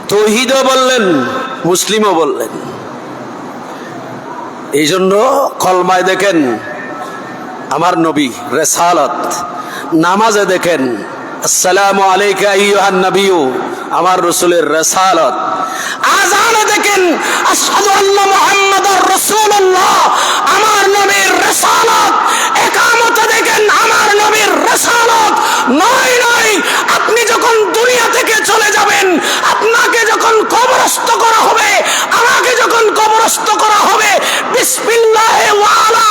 তাওহীদও বললেন, মুসলিমও বললেন। এই জন্য কলমায় দেখেন আমার নবী রিসালাত, নামাজে দেখেন আসসালামু আলাইকা আইয়ুহান নবিয়্যু, আমার রাসূলের রিসালাত। আযানে দেখেন আশহাদু আন্না মুহাম্মাদার রাসূলুল্লাহ, আমার নবীর রিসালাত। ইকামতে দেখেন আমার নবীর রিসালাত। নয় নয়, আপনি যখন দুনিয়া থেকে চলে যাবেন, আপনাকে যখন কবরস্থ করা হবে, আমাকে যখন কবরস্থ করা হবে, বিসমিল্লাহি ওয়ালা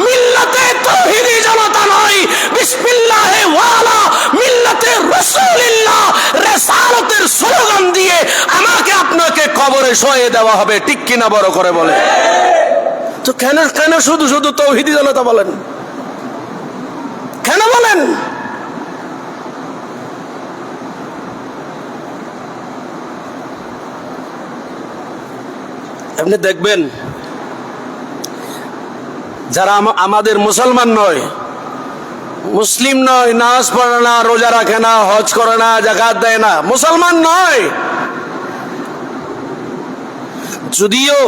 মিল্লাতে তাওহীদি জনতা নয়, বিসমিল্লাহি ওয়ালা মিল্লাতে রাসূলিল্লাহ রিসালাতের স্লোগান দিয়ে আমাকে আপনাকে কবরে শোয়ে দেওয়া হবে। ঠিক কিনা বড় করে বলে? তো কেন কেন শুধু শুধু তাওহীদি জনতা বলেন? কেন বলেন? আপনি দেখবেন যারা আমাদের মুসলমান নয়, মুসলিম নয়, নামাজ পড়ে না, রোজা রাখে না, হজ করে না, যাকাত দেয় না, মুসলমান নয়, যদিও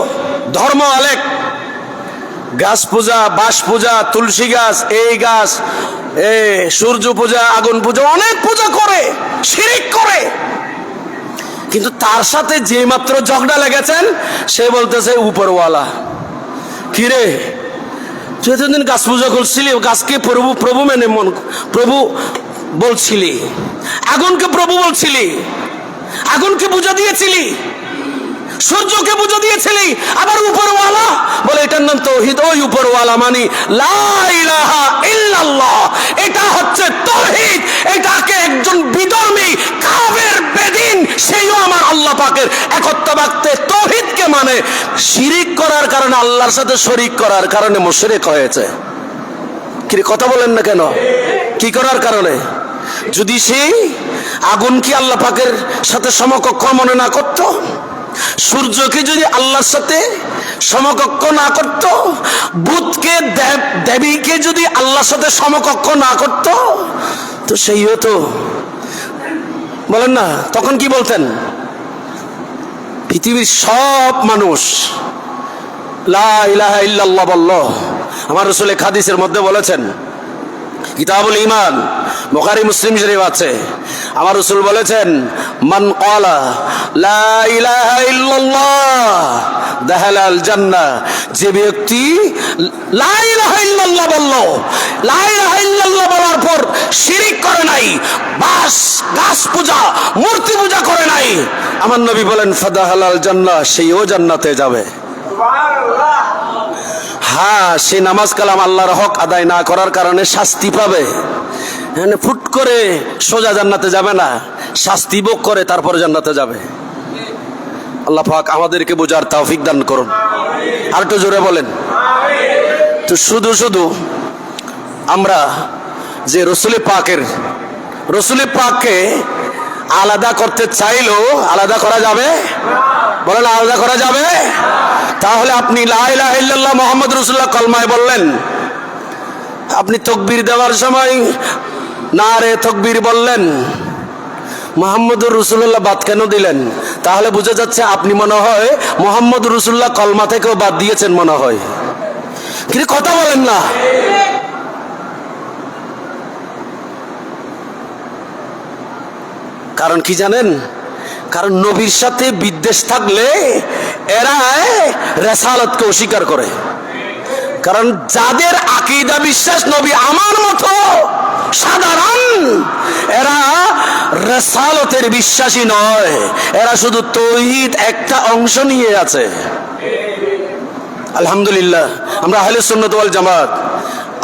ধর্ম আলেক, গাছ পূজা, বাঁশ পূজা, তুলসী গাছ, এই গাছ, সূর্য পূজা, আগুন পূজা, অনেক পূজা করে, শিরিক করে, কিন্তু তার সাথে যে মাত্র ঝগড়া লেগেছেন সে বলতেছে উপরওয়ালা। কিরে, তুই এতদিন গাছ পূজা করছিলি, গাছকে প্রভু প্রভু মেনে প্রভু বলছিলি, আগুনকে প্রভু বলছিলি, আগুনকে পূজা দিয়েছিলি, সূর্যকে পূজা দিয়েছিলি, আবার উপরওয়ালা বলে এটার নাম তাওহীদ। ওই উপরওয়ালা মানে লা ইলাহা ইল্লাল্লাহ, এটা হচ্ছে তাওহীদ। এটাকে একজন বিধর্মী কাফের বেদিন সেও আমার আল্লাহ পাকের একত্ববাদে তাওহীদকে মানে, শিরিক করার কারণে, আল্লাহর সাথে শরীক করার কারণে মুশরিক হয়েছে। কি কথা বলেন না কেন? কি করার কারণে? যদি সেই আগুনকে আল্লাহ পাকের সাথে সমকক্ষ মনে না করত, সূর্যকে যদি আল্লাহর সাথে সমকক্ষ না করত, বুধকে দেবীকে যদি আল্লাহর সাথে সমকক্ষ না করত, তো সেই হতো। বলেন না, তখন কি বলতেন? পৃথিবীর সব মানুষ লা ইলাহা ইল্লাল্লাহ বলল। আমার রাসূল হাদিসের মধ্যে বলেছেন, কিতাবুল ঈমান বুখারী মুসলিম শরীফ আছে, আমার রাসূল বলেছেন, মান ক্বালা লা ইলাহা ইল্লাল্লাহ দাখালাল জান্নাহ, যে ব্যক্তি লা ইলাহা ইল্লাল্লাহ বলল, লা ইলাহা ইল্লাল্লাহ বলার পর শিরিক করে নাই, বাস গাছ পূজা মূর্তি পূজা করে নাই, আমার নবী বলেন ফাদাখালাল জান্নাহ, সেও জান্নাতে যাবে। সুবহানাল্লাহ। হ্যাঁ, সে নামাজ কালাম আল্লাহর হক আদায় না করার কারণে শাস্তি পাবে, ফুট করে সোজা জান্নাতে যাবে না, শাস্তি ভোগ করে তারপরে জান্নাতে যাবে। আল্লাহ পাক আমাদেরকে বোঝার তৌফিক দান করুন। আর একটু জোরে বলেন। তো শুধু শুধু আমরা যে রসুল পাককে আলাদা করতে চাইলেও আলাদা করা যাবে? বলেন, আলাদা করা যাবে? তাহলে আপনি লা ইলাহা ইল্লাল্লাহ মুহাম্মদ রাসূলুল্লাহ কলমায় বললেন, আপনি তাকবীর দেওয়ার সময় নারে তাকবীর বললেন, মুহাম্মদুর রাসূলুল্লাহ বাদ কেন দিলেন? তাহলে বোঝা যাচ্ছে আপনি মনে হয় মুহাম্মদ রাসূলুল্লাহ কলমা থেকেও বাদ দিয়েছেন মনে হয়। কিন্তু কথা বলেন না। কারণ কি জানেন? কারণ নবীর সাথে বিদ্বেষ থাকলে এরা রিসালাতকে অস্বীকার করে। কারণ যাদের আকীদা বিশ্বাস নবী আমার মতো সাধারণ, এরা রিসালাতের বিশ্বাসী নয়, এরা শুধু তাওহীদ একটা অংশ নিয়ে আছে। আলহামদুলিল্লাহ, আমরা আহলে সুন্নাত ওয়াল জামাত,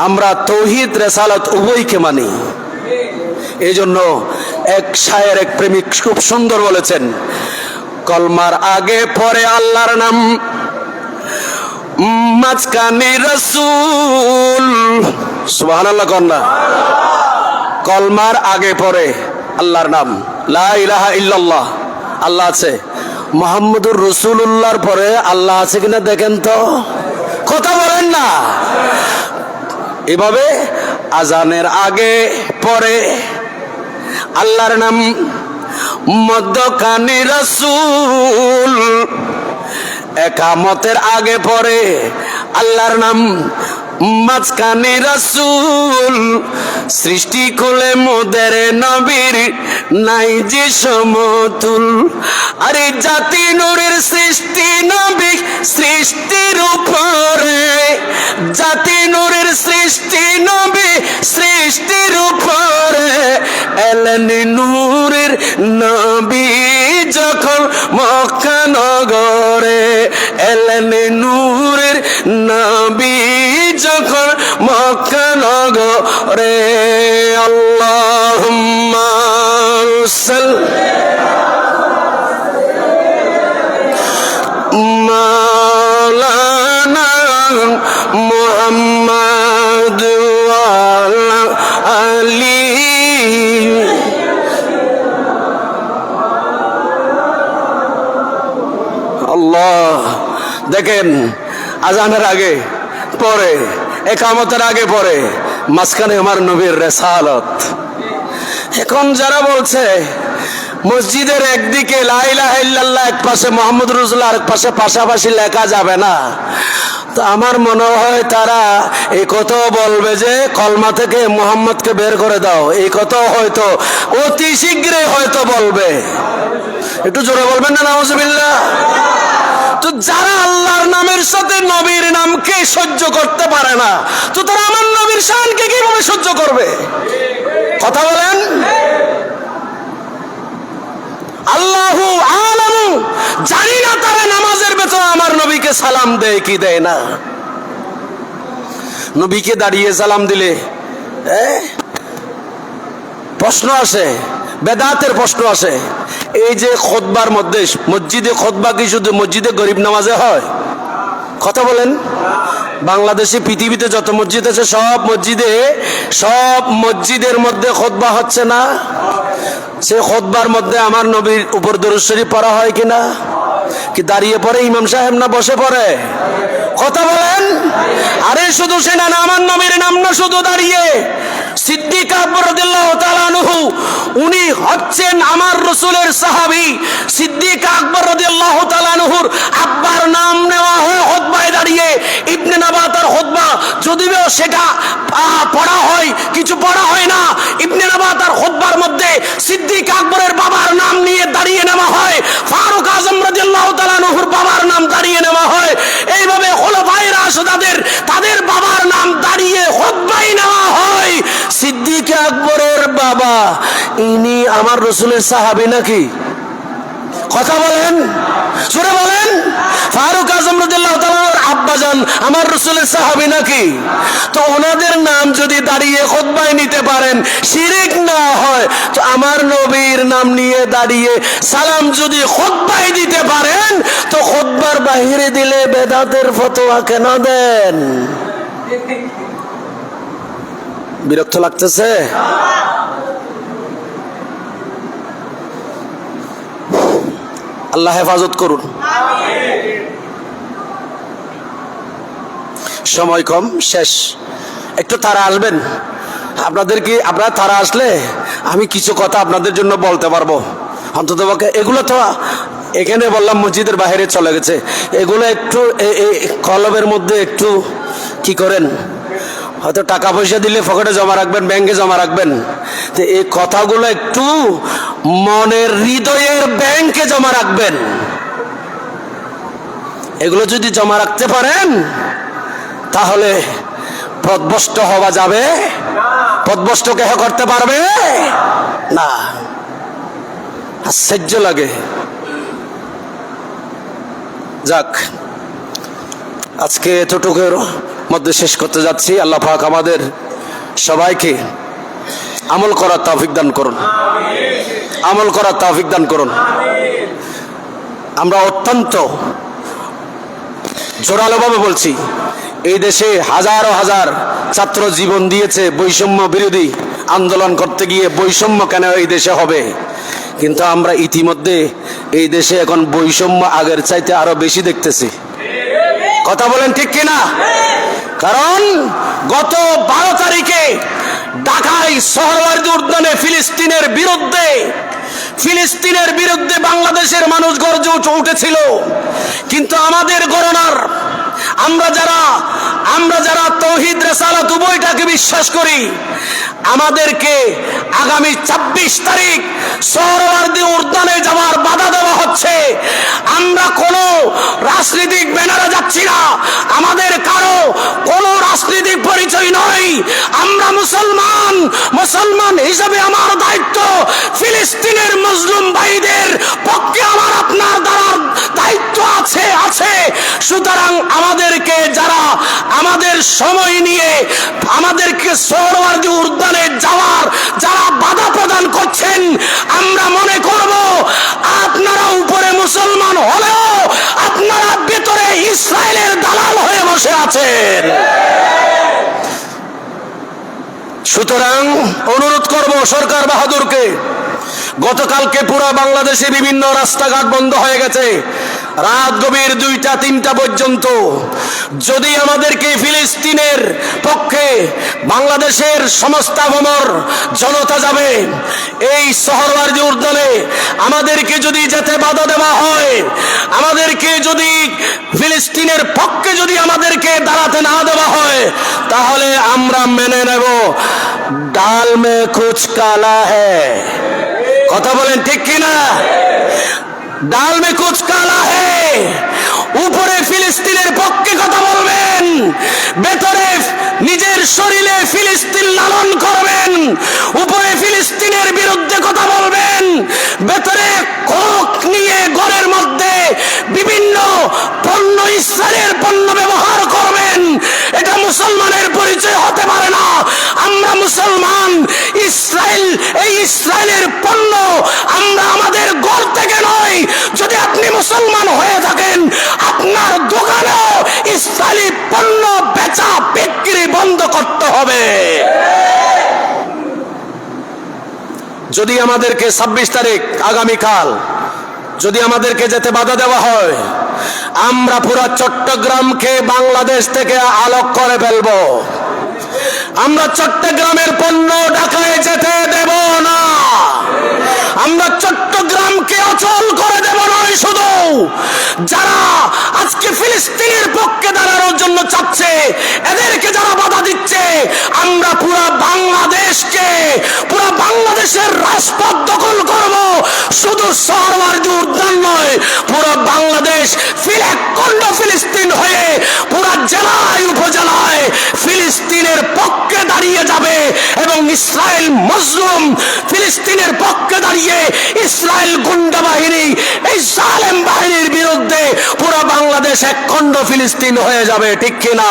আমরা তাওহীদ রিসালাত উভয়কে মানি। এই জন্য এক শায়ের, এক প্রেমিক খুব সুন্দর বলেছেন, কলমার আগে পরে আল্লাহর নাম, মাঝখানে রাসূল। সুবহানাল্লাহ কন্যা। কলমার আগে পরে আল্লাহর নাম, লা ইলাহা ইল্লাল্লাহ আল্লাহ আছে, মুহাম্মদুর রাসূলুল্লাহর পরে আল্লাহ আছে কিনা দেখেন তো। কথা বলেন না। এভাবে আজানের আগে পরে আল্লাহর নাম, মধ্যখানে রাসূল, একামতের আগে পরে আল্লাহর নাম, মাঝখানে রাসূল, সৃষ্টি কুলে মোদের নবীর নাই যে সমতুল। আরে জাতি নূরের সৃষ্টি নবী সৃষ্টির উপরে, জাতি নূরের সৃষ্টি নবী সৃষ্টির উপরে, এলেন নূরের নবী যখন মক্কা নগরে, এলেন নূরের নবী যখন মক্কা নগরে। আল্লাহুম্মা সাল্লি মাওলানা মুহাম্মদ ওয়া আলা আলি। আল্লাহ, দেখেন আজানের আগে পরে, একামতের আগে পরে, মাঝখানে আমার নবীর রিসালাত। এখন যারা বলছে মসজিদের একদিকে লা ইলাহা ইল্লাল্লাহ, এক পাশে মুহাম্মদুর রাসূলুল্লাহ, আরেক পাশে পাশাপাশি লেখা যাবে না, তো আমার মনে হয় তারা এই কথাও বলবে যে কলমা থেকে মুহাম্মদকে বের করে দাও, এই কথাও হয়তো অতি শীঘ্রই হয়তো বলবে। একটু জোরে বলবেন না নাউজুবিল্লাহ। তো যারা আল্লাহর নামের সাথে নবীর নামকে সহ্য করতে পারে না, তো তারা আমার নবীর শানকে কিভাবে সহ্য করবে? কথা বলেন। আল্লাহু আলামু, জানি না তারা নামাজের ভেতরে আমার নবীকে সালাম দেয় কি দেয় না। নবীকে দাঁড়িয়ে সালাম দিলে প্রশ্ন আসে, বেদাতের প্রশ্ন আসে। এই যে খুতবার মধ্যে, মসজিদে খুতবা কি শুধু মসজিদে গরিব নামাজে হয়? কথা বলেন। বাংলাদেশে পৃথিবীতে যত মসজিদ আছে সব মসজিদের মধ্যে খুতবা হচ্ছে না? সে খুতবার মধ্যে আমার নবীর উপর দরুদ শরীফ পড়া হয় কিনা? কি দাঁড়িয়ে পড়ে ইমাম সাহেব না বসে পড়ে? কথা বলেন। আরে শুধু সেটা না, আমার নবীর নাম না শুধু দাঁড়িয়ে, সিদ্দিক আকবর রাদিয়াল্লাহু তাআলা আনহু, উনি হচ্ছেন আমার রাসূলের সাহাবী। সিদ্দিক আকবর রাদিয়াল্লাহু তাআলা আনহুর আব্বার নাম নেওয়া হয় খুতবায় দাঁড়িয়ে। ইবনে নাবাতার খুতবা যদিও সেটা পড়া হয়, কিছু পড়া হয় না। ইবনে নাবাতার খুতবার মধ্যে সিদ্দিক আকবরের বাবার নাম নিয়ে দাঁড়িয়ে নেওয়া হয়, ফারুক আজম রাদিয়াল্লাহু তাআলা আনহুর বাবার নাম দাঁড়িয়ে নেওয়া হয়। এইভাবে খুলাফায়ে রাশিদিন তাদের বাবার নাম দাঁড়িয়ে খুতবায় নেওয়া হয়। সিদ্দিক আকবরের বাবা ইনি আমার রাসূলের সাহাবী নাকি? কথা বলেন, জোরে বলেন। ফারুক আজম রাদিয়াল্লাহু তাআলার আব্বাজান আমার রাসূলের সাহাবী নাকি? তো ওনাদের নাম যদি দাঁড়িয়ে খুতবায় নিতে পারেন, শিরক না হয়, তো আমার নবীর নাম নিয়ে দাঁড়িয়ে সালাম যদি খুতবায় দিতে পারেন, তো খুতবার বাইরে দিলে বেদাতের ফতোয়া কেন দেন? বিরক্ত লাগতেছে? আল্লাহ হেফাজত করুন। সময় কম, শেষ। একটু তারা আসবেন আপনাদেরকে, আপনারা তারা আসলে আমি কিছু কথা আপনাদের জন্য বলতে পারবো অন্তত। এগুলো তো এখানে বললাম মসজিদের বাইরে চলে গেছে, এগুলো একটু কলমের মধ্যে একটু কি করেন, হয়তো টাকা পয়সা দিলে পকেটে জমা রাখবেন, ব্যাংকে জমা রাখবেন। তো এই কথাগুলো একটু মনের হৃদয়ের ব্যাংকে জমা রাখবেন। এগুলো যদি জমা রাখতে পারেন তাহলে পথভ্রষ্ট হওয়া যাবে, পথভ্রষ্ট কেহ করতে পারবে না। আশ্চর্য লাগে। যাক, আজকে এতটুকুর মধ্যে শেষ করতে যাচ্ছি। আল্লাহ পাক আমাদের সবাইকে আমল করার তৌফিক দান করুন, আমল করার তৌফিক দান করুন। আমরা অত্যন্ত জোরালোভাবে বলছি, এই দেশে হাজারো হাজার ছাত্র জীবন দিয়েছে বৈষম্য বিরোধী আন্দোলন করতে গিয়ে। বৈষম্য কেন এই দেশে হবে? কিন্তু আমরা ইতিমধ্যে এই দেশে এখন বৈষম্য আগের চাইতে আরো বেশি দেখতেছি। কথা বলেন ঠিক কিনা? কারণ গত 12 তারিখে ঢাকায় সোহরাওয়ার্দী উদ্যানে ফিলিস্তিনের বিরুদ্ধে বাংলাদেশের মানুষ গর্জে উঠেছিল। কিন্তু আমাদের গণনার আমরা যারা তাওহীদ রিসালাত উভয়টাকে বিশ্বাস করি, আমাদেরকে আগামী 26 তারিখ সোহরাওয়ার্দী উদ্যানে যাওয়ার বাধা দেওয়া হচ্ছে। আমরা কোনো রাজনৈতিক ব্যানারে যাচ্ছি না, আমাদের কারো কোনো রাজনৈতিক পরিচয় নয়। আমরা মুসলমান হিসেবে আমার দায়িত্ব ফিলিস্তিনের মুসলিম ভাইদের পক্ষে আমার আপনার দ্বারার দায়িত্ব আছে। সুতরাং আমাদেরকে যারা আমাদের সময় নিয়ে আমাদেরকে সোহরাওয়ার্দী উদ্যানে যারা বাধা প্রদান করছেন, আমরা মনে করব আপনারা উপরে মুসলমান হলেও আপনারা ভেতরে ইসরায়েলের দালাল হয়ে বসে আছেন। সুতরাং অনুরোধ করব সরকার বাহাদুরকে, গতকালকে পুরো বাংলাদেশে বিভিন্ন রাস্তাঘাট বন্ধ হয়ে গেছে, রাত গভীর 2টা-3টা পর্যন্ত। যদি আমাদেরকে ফিলিস্তিনের পক্ষে বাংলাদেশের সমস্ত আপামর জনতা যাবে এই সোহরাওয়ার্দী উদ্যানে, আমাদেরকে যদি যেতে বাধা দেওয়া হয়, আমাদেরকে যদি ফিলিস্তিনের পক্ষে যদি আমাদেরকে দাঁড়াতে না দেওয়া হয়, তাহলে আমরা মেনে নেব ডাল মে কুছ কালা হ্যায়। কথা বলেন ঠিক কিনা? ডাল মে কুছ কালা হে, উপরে ফিলিস্তিনের পক্ষে কথা বলবেন, ভেতরে নিজের শরীরে ফিলিস্তিন লালন করবেন। উপরে ফিলিস্তিনের বিরুদ্ধে কথা বলবেন, ভেতরে কোক নিয়ে ঘরের মধ্যে বিভিন্ন পণ্য, ইসরায়েলের পণ্য ব্যবহার করবেন। এটা মুসলমানের পরিচয় হতে পারে না। আমরা মুসলমান, ইসরায়েল, এই ইসরায়েলের পণ্য আমরা আমাদের ঘর থেকে নয়। যদি আপনি মুসলমান হয়ে থাকেন, আপনার দোকানেও ইসরায়েলি পণ্য বেচা বিক্রি বন্ধ করতে হবে। যদি আমাদেরকে 26 তারিখ আগামীকাল যদি আমাদেরকে যেতে বাধা দেওয়া হয়, আমরা পুরো চট্টগ্রামকে বাংলাদেশ থেকে আলোক করে ফেলবো। আমরা চট্টগ্রামের পণ্য ঢাকায় যেতে দেব না। আমরা চট্টগ্রামকে অচল করে দেব নয়, শুধু যারা আজকে ফিলিস্তিনের পক্ষে দাঁড়ানোর জন্য চাচ্ছে, এদেরকে যারা বাধা দিচ্ছে, আমরা পুরো বাংলাদেশকে, পুরো বাংলাদেশের রাজপথ দখল করব। শুধু সরওয়ার্দী উদ্যান নয়, পুরো বাংলাদেশ খণ্ড ফিলিস্তিন হয়ে পুরো জেলায় উপজেলায় ফিলিস্তিনের পক্ষে দাঁড়িয়ে যাবে এবং ইসরায়েল মজলুম ফিলিস্তিনের পক্ষে দাঁড়িয়ে ইসরায়েল গুন্ডা বাহিনী, এই জালেম বাহিনীর বিরুদ্ধে পুরো বাংলাদেশ এক খণ্ড ফিলিস্তিন হয়ে যাবে। ঠিক কিনা?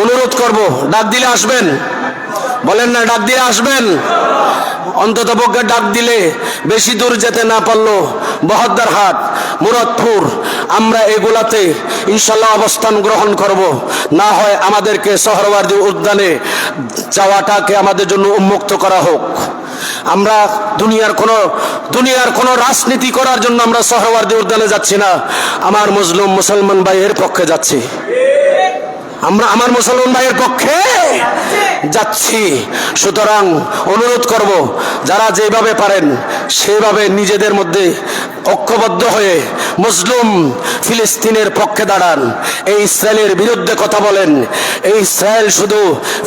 অনুরোধ করব, ডাক দিলে আসবেন? বলেন না, ডাক দিয়ে আসবেন? অন্তত পক্ষে ডাক দিলে, বেশি দূর যেতে না পারলো বহদ্দারহাট, মুরাদপুর, আমরা এগুলাতে ইনশাল্লাহ অবস্থান গ্রহণ করব। না হয় আমাদেরকে সোহরাওয়ার্দী উদ্যানে যাওয়াটাকে আমাদের জন্য উন্মুক্ত করা হোক। আমরা দুনিয়ার কোনো রাজনীতি করার জন্য আমরা সোহরাওয়ার্দী উদ্যানে যাচ্ছি না। আমার মুসলমান ভাইয়ের পক্ষে যাচ্ছি, আমরা আমার মুসলমান ভাইয়ের পক্ষে যাচ্ছি। সুতরাং অনুরোধ করব, যারা যেভাবে পারেন সেভাবে নিজেদের মধ্যে ঐক্যবদ্ধ হয়ে মুসলিম ফিলিস্তিনের পক্ষে দাঁড়ান, এই ইসরায়েলের বিরুদ্ধে কথা বলেন। এই ইসরায়েল শুধু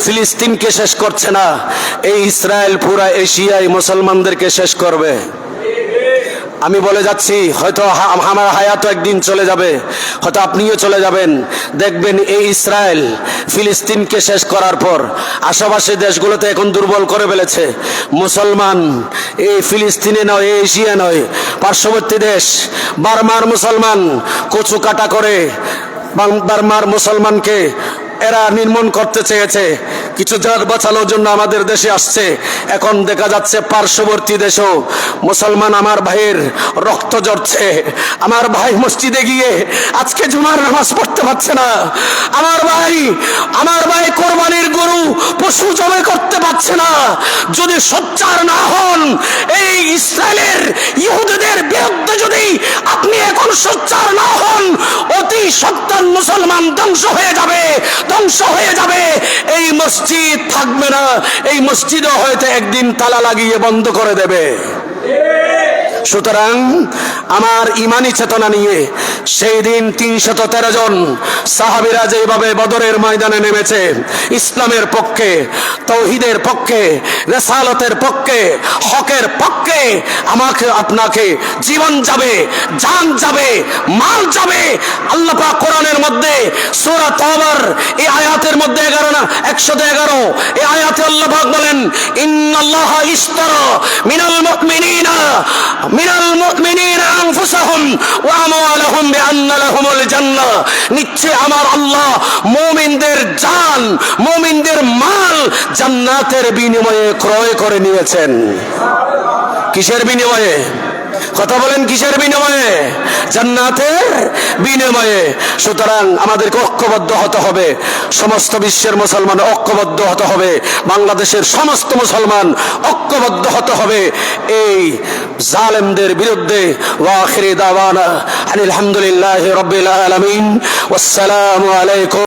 ফিলিস্তিনকে শেষ করছে না, এই ইসরায়েল পুরা এশিয়ায় মুসলমানদেরকে শেষ করবে। আমি বলে যাচ্ছি, হয়তো আমার হায়াতও একদিন চলে যাবে, হয়তো আপনিও চলে যাবেন। দেখবেন এই ইসরায়েল ফিলিস্তিনকে শেষ করার পর আশেপাশে দেশগুলোতে এখন দুর্বল করে ফেলেছে। মুসলমান এই ফিলিস্তিনে নয়, এই এশিয়া নয়, পার্শ্ববর্তী দেশ বার্মার মুসলমান কচু কাটা করে বার্মার মুসলমানকে এরা নির্মূল করতে চেয়েছে। কিছু জাত বাঁচানোর জন্য আমাদের দেশে আসছে। এখন দেখা যাচ্ছে পার্শ্ববর্তী দেশেও মুসলমান আমার ভাইয়ের রক্ত ঝরছে। আমার ভাই মসজিদে গিয়ে আজকে জুমার নামাজ পড়তে পারছে না। আমার ভাই কোরবানির গরু পশু জবাই করতে পারছে না। যদি সোচ্চার না হন, এই ইসরায়েলের ইহুদিদের বিরুদ্ধে যদি আপনি এখন সোচ্চার না হন, অতি সত্তর মুসলমান ধ্বংস হয়ে যাবে। এই মসজিদ থাকবে না, এই মসজিদও হয়তো একদিন তালা লাগিয়ে বন্ধ করে দেবে। সুতরাং আমার ইমানি চেতনা নিয়ে সেই দিন 313 জন সাহাবীরা যেভাবে বদরের ময়দানে নেমেছে, ইসলামের পক্ষে, তৌহিদের পক্ষে, রিসালাতের পক্ষে, হকের পক্ষে, আমাকে আপনাকে জীবন যাবে, জান যাবে, মাল যাবে। আল্লাহ পাক কোরআনের মধ্যে সূরা তাওবার এই আয়াতের মধ্যে 111 এই আয়াতে আল্লাহ পাক বলেন, ইন্নাল্লাহা ইশতারা মিনাল মুমিনিনা আনফুসাহুম ওয়া আমওয়ালাহুম বিআন্না লাহুমুল জান্নাহ। নিশ্চয় আমার আল্লাহ মুমিনদের জান, মুমিনদের মাল জান্নাতের বিনিময়ে ক্রয় করে নিয়েছেন। কিসের বিনিময়ে? কথা বলেন, কিসের বিনিময়ে? জান্নাতের বিনিময়ে। সুতরাং আমাদেরকে ঐক্যবদ্ধ হতে হবে, সমস্ত বিশ্বের মুসলমান ঐক্যবদ্ধ হতে হবে, বাংলাদেশের সমস্ত মুসলমান ঐক্যবদ্ধ হতে হবে এই জালেমদের বিরুদ্ধে। ওয়া আখিরি দাওয়ানা আলহামদুলিল্লাহি রাব্বিল আলামিন। ওয়াসসালামু আলাইকুম।